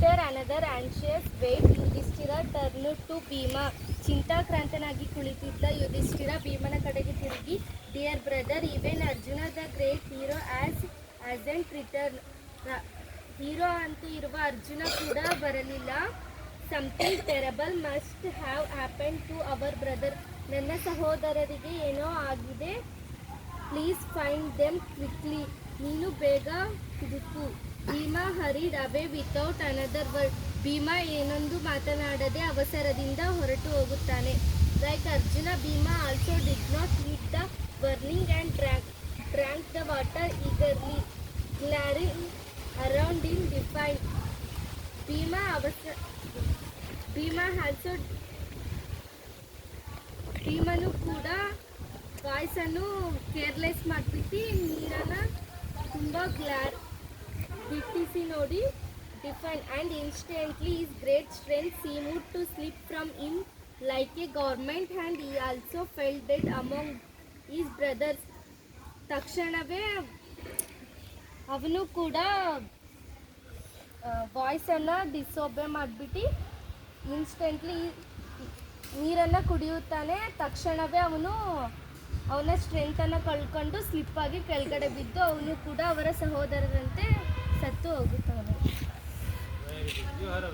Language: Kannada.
After another anxious wait Yudhishthira turn to Bhima. ಚಿಂತಾಕ್ರಾಂತನಾಗಿ ಕುಳಿತಿದ್ದ ಯುಧಿಷ್ಠಿರ ಭೀಮನ ಕಡೆಗೆ ತಿರುಗಿ, dear brother, even Arjuna the great hero hasn't return. Hero ಅಂತ ಇರುವ ಅರ್ಜುನ ಕೂಡ ಬರಲಿಲ್ಲ. Something terrible must have happen to our brother. ನನ್ನ ಸಹೋದರರಿಗೆ ಏನೋ ಆಗಿದೆ. Please find them quickly. ನೀನು ಬೇಗ ಹುಡುಕು. Bhima hurried away without another word. Bhima ಏನೊಂದು ಮಾತನಾಡದೆ ಅವಸರದಿಂದ ಹೊರಟು ಹೋಗುತ್ತಾನೆ. Like Arjuna, Bhima also did not heed the burning and drank the water eagerly, glaring around in defiance. Bhima also ಭೀಮನು ಕೂಡ ವಾಯ್ಸನ್ನು ಕೇರ್ಲೆಸ್ ಮಾಡಿಬಿಟ್ಟು ನೀರನ್ನು ತುಂಬ ದಿಟ್ಟಿಸಿ ನೋಡಿ defiance. And instantly his great strength seemed to slip from him like a garment hand. He also fell dead among his brothers. ತಕ್ಷಣವೇ ಅವನು ಕೂಡ ವಾಯ್ಸನ್ನು ಡಿಸೊಬೆ ಮಾಡಿಬಿಟ್ಟು ಇನ್ಸ್ಟೆಂಟ್ಲಿ ನೀರನ್ನು ಕುಡಿಯುತ್ತಾನೆ. ತಕ್ಷಣವೇ ಅವನು ಅವನ ಸ್ಟ್ರೆಂತನ್ನು ಕಳ್ಕೊಂಡು ಸ್ಲಿಪ್ಪಾಗಿ ಕೆಳಗಡೆ ಬಿದ್ದು ಅವನು ಕೂಡ ಅವರ ಸಹೋದರರಂತೆ ಸತ್ತು ಹೋಗುತ್ತಾನೆ.